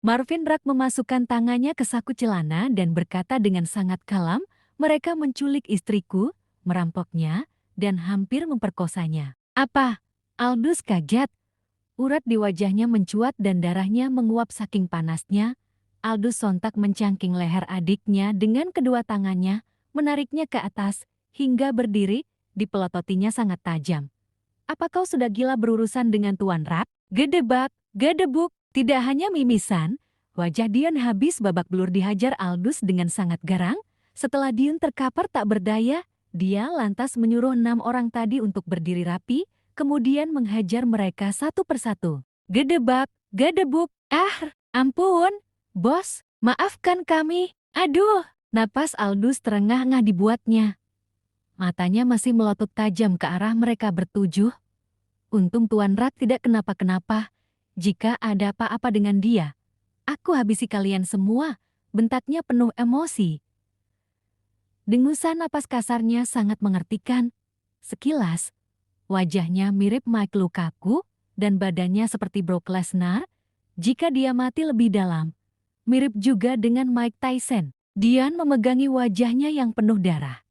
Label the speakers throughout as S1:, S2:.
S1: Marvin Rak memasukkan tangannya ke saku celana dan berkata dengan sangat kalem, mereka menculik istriku, merampoknya, dan hampir memperkosanya. Apa? Aldous kaget. Urat di wajahnya mencuat dan darahnya menguap saking panasnya. Aldous sontak mencangking leher adiknya dengan kedua tangannya, menariknya ke atas, hingga berdiri, dipelototinya sangat tajam. Apa kau sudah gila berurusan dengan Tuan Rak? Gedebak, gedebuk, tidak hanya mimisan, wajah Dion habis babak belur dihajar Aldous dengan sangat garang. Setelah Dion terkapar tak berdaya, dia lantas menyuruh 6 orang tadi untuk berdiri rapi, kemudian menghajar mereka satu persatu. Gedebak, gedebuk, ampun, bos, maafkan kami, aduh, napas Aldous terengah-engah dibuatnya. Matanya masih melotot tajam ke arah mereka bertujuh. Untung Tuan Rak tidak kenapa-kenapa. Jika ada apa-apa dengan dia, aku habisi kalian semua, bentaknya penuh emosi. Dengusan napas kasarnya sangat mengertikan. Sekilas, wajahnya mirip Mike Lukaku dan badannya seperti Brock Lesnar. Jika dia mati lebih dalam, mirip juga dengan Mike Tyson. Dian memegangi wajahnya yang penuh darah.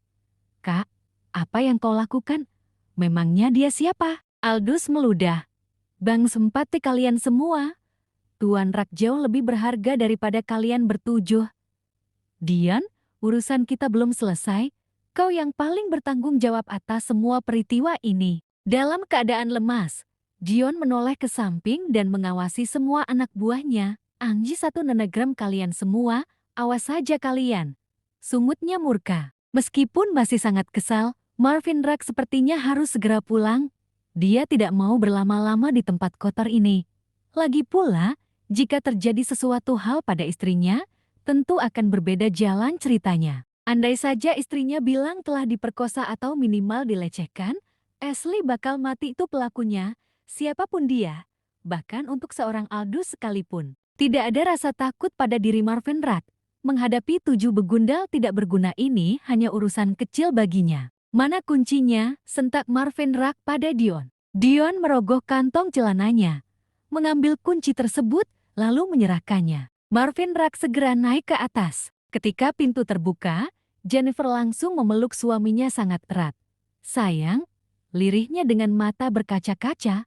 S1: Kak, apa yang kau lakukan? Memangnya dia siapa? Aldous meludah. Bang sempati kalian semua. Tuan Rak jauh lebih berharga daripada kalian bertujuh. Dian, urusan kita belum selesai. Kau yang paling bertanggung jawab atas semua peristiwa ini. Dalam keadaan lemas, Dion menoleh ke samping dan mengawasi semua anak buahnya. Angji satu nenegram kalian semua, awas saja kalian. Sungutnya murka. Meskipun masih sangat kesal, Marvin Rak sepertinya harus segera pulang. Dia tidak mau berlama-lama di tempat kotor ini. Lagi pula, jika terjadi sesuatu hal pada istrinya, tentu akan berbeda jalan ceritanya. Andai saja istrinya bilang telah diperkosa atau minimal dilecehkan, Ashley bakal mati itu pelakunya, siapapun dia, bahkan untuk seorang Aldous sekalipun. Tidak ada rasa takut pada diri Marvin Rak. Menghadapi 7 begundal tidak berguna ini hanya urusan kecil baginya. Mana kuncinya? Sentak Marvin Rak pada Dion. Dion merogoh kantong celananya, mengambil kunci tersebut, lalu menyerahkannya. Marvin Rak segera naik ke atas. Ketika pintu terbuka, Jennifer langsung memeluk suaminya sangat erat. Sayang, lirihnya dengan mata berkaca-kaca,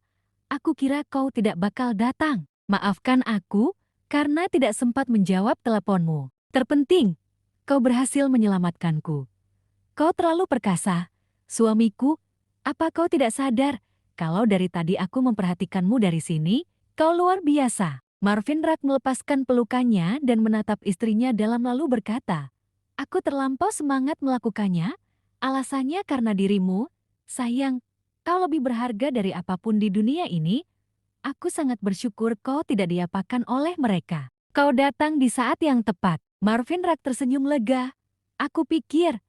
S1: aku kira kau tidak bakal datang. Maafkan aku, karena tidak sempat menjawab teleponmu. Terpenting, kau berhasil menyelamatkanku. Kau terlalu perkasa, suamiku. Apa kau tidak sadar, kalau dari tadi aku memperhatikanmu dari sini, kau luar biasa. Marvin Rak melepaskan pelukannya dan menatap istrinya dalam lalu berkata, aku terlampau semangat melakukannya, alasannya karena dirimu. Sayang, kau lebih berharga dari apapun di dunia ini. Aku sangat bersyukur kau tidak diapakan oleh mereka. Kau datang di saat yang tepat. Marvin Rak tersenyum lega. Aku pikir,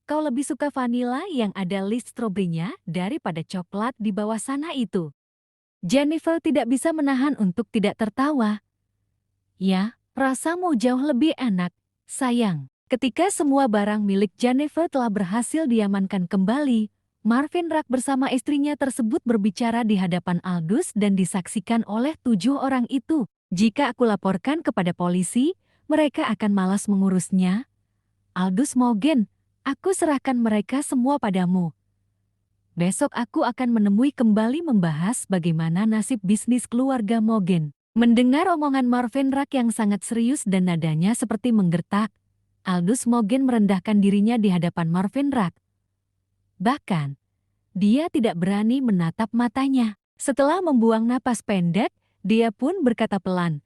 S1: kau lebih suka vanila yang ada list stroberinya daripada coklat di bawah sana itu. Jennifer tidak bisa menahan untuk tidak tertawa. Ya, rasamu jauh lebih enak, sayang. Ketika semua barang milik Jennifer telah berhasil diamankan kembali, Marvin Rak bersama istrinya tersebut berbicara di hadapan Aldous dan disaksikan oleh 7 orang itu. Jika aku laporkan kepada polisi, mereka akan malas mengurusnya. Aldous Mogen, aku serahkan mereka semua padamu. Besok aku akan menemui kembali membahas bagaimana nasib bisnis keluarga Mogen. Mendengar omongan Marvin Rak yang sangat serius dan nadanya seperti menggertak, Aldous Mogen merendahkan dirinya di hadapan Marvin Rak. Bahkan, dia tidak berani menatap matanya. Setelah membuang napas pendek, dia pun berkata pelan,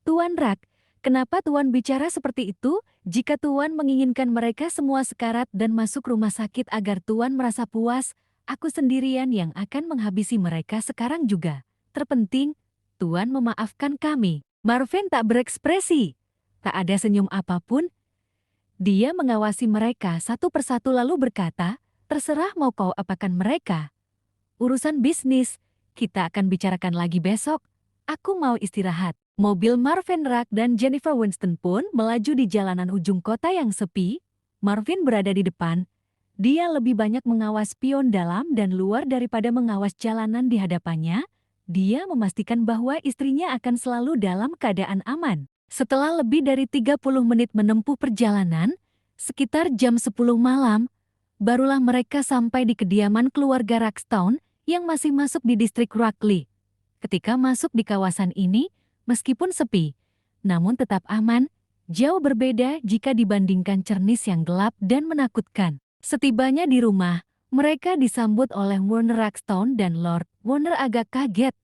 S1: Tuan Rak, kenapa Tuan bicara seperti itu? Jika Tuan menginginkan mereka semua sekarat dan masuk rumah sakit agar Tuan merasa puas, aku sendirian yang akan menghabisi mereka sekarang juga. Terpenting, Tuan memaafkan kami. Marvin tak berekspresi. Tak ada senyum apapun. Dia mengawasi mereka satu persatu lalu berkata, terserah mau kau apakan mereka. Urusan bisnis, kita akan bicarakan lagi besok. Aku mau istirahat. Mobil Marvin Rak dan Jennifer Winston pun melaju di jalanan ujung kota yang sepi. Marvin berada di depan. Dia lebih banyak mengawas spion dalam dan luar daripada mengawas jalanan di hadapannya. dia memastikan bahwa istrinya akan selalu dalam keadaan aman. Setelah lebih dari 30 menit menempuh perjalanan, sekitar jam 10 malam, barulah mereka sampai di kediaman keluarga Rackstone yang masih masuk di distrik Rockley. Ketika masuk di kawasan ini, meskipun sepi, namun tetap aman, jauh berbeda jika dibandingkan Cernis yang gelap dan menakutkan. Setibanya di rumah, mereka disambut oleh Warner Rackstone dan Lord Warner agak kaget.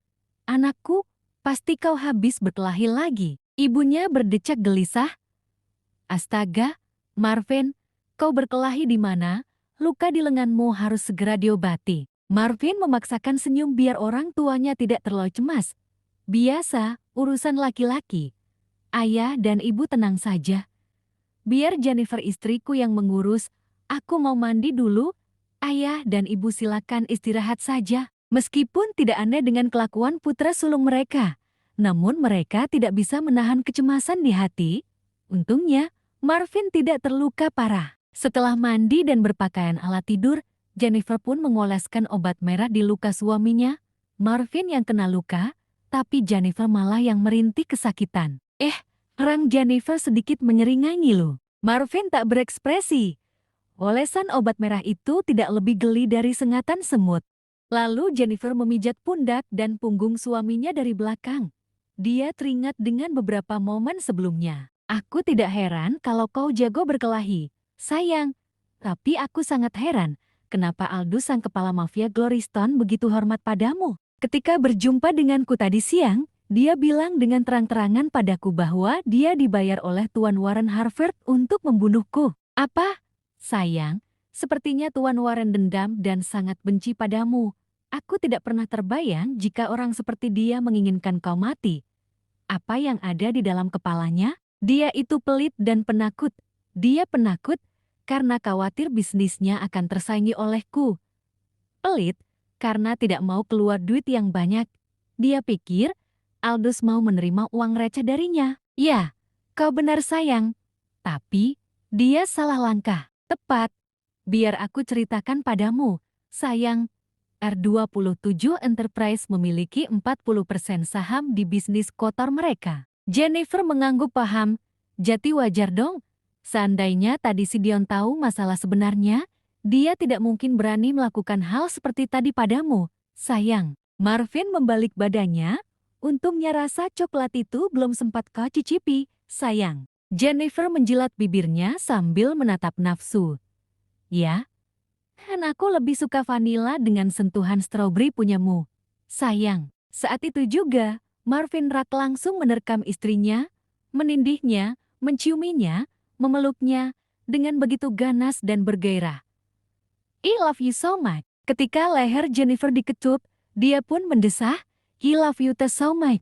S1: "Anakku, pasti kau habis berkelahi lagi." Ibunya berdecak gelisah. "Astaga, Marvin, kau berkelahi di mana? Luka di lenganmu harus segera diobati." Marvin memaksakan senyum biar orang tuanya tidak terlalu cemas. "Biasa, urusan laki-laki. Ayah dan ibu tenang saja. Biar Jennifer istriku yang mengurus. Aku mau mandi dulu. Ayah dan ibu silakan istirahat saja." Meskipun tidak aneh dengan kelakuan putra sulung mereka, namun mereka tidak bisa menahan kecemasan di hati. Untungnya, Marvin tidak terluka parah. Setelah mandi dan berpakaian ala tidur, Jennifer pun mengoleskan obat merah di luka suaminya. Marvin yang kena luka, tapi Jennifer malah yang merintih kesakitan. Rang Jennifer sedikit menyeringai ngilu. Marvin tak berekspresi. Olesan obat merah itu tidak lebih geli dari sengatan semut. Lalu Jennifer memijat pundak dan punggung suaminya dari belakang. Dia teringat dengan beberapa momen sebelumnya. "Aku tidak heran kalau kau jago berkelahi, sayang. Tapi aku sangat heran, kenapa Aldous sang kepala mafia Glorystone begitu hormat padamu. Ketika berjumpa denganku tadi siang, dia bilang dengan terang-terangan padaku bahwa dia dibayar oleh Tuan Warren Harvard untuk membunuhku." "Apa? Sayang, sepertinya Tuan Warren dendam dan sangat benci padamu. Aku tidak pernah terbayang jika orang seperti dia menginginkan kau mati. Apa yang ada di dalam kepalanya? Dia itu pelit dan penakut. Dia penakut karena khawatir bisnisnya akan tersaingi olehku. Pelit karena tidak mau keluar duit yang banyak. Dia pikir Aldous mau menerima uang receh darinya." "Ya, kau benar sayang. Tapi dia salah langkah." "Tepat. Biar aku ceritakan padamu, sayang. R27 Enterprise memiliki 40% saham di bisnis kotor mereka." Jennifer mengangguk paham. "Jadi wajar dong. Seandainya tadi si Dion tahu masalah sebenarnya, dia tidak mungkin berani melakukan hal seperti tadi padamu, sayang." Marvin membalik badannya. "Untungnya rasa coklat itu belum sempat kau cicipi, sayang." Jennifer menjilat bibirnya sambil menatap nafsu. "Ya, kan aku lebih suka vanila dengan sentuhan stroberi punyamu, sayang." Saat itu juga, Marvin Rack langsung menerkam istrinya, menindihnya, menciuminya, memeluknya, dengan begitu ganas dan bergairah. "I love you so much." Ketika leher Jennifer dikecup, dia pun mendesah, "I love you too so much."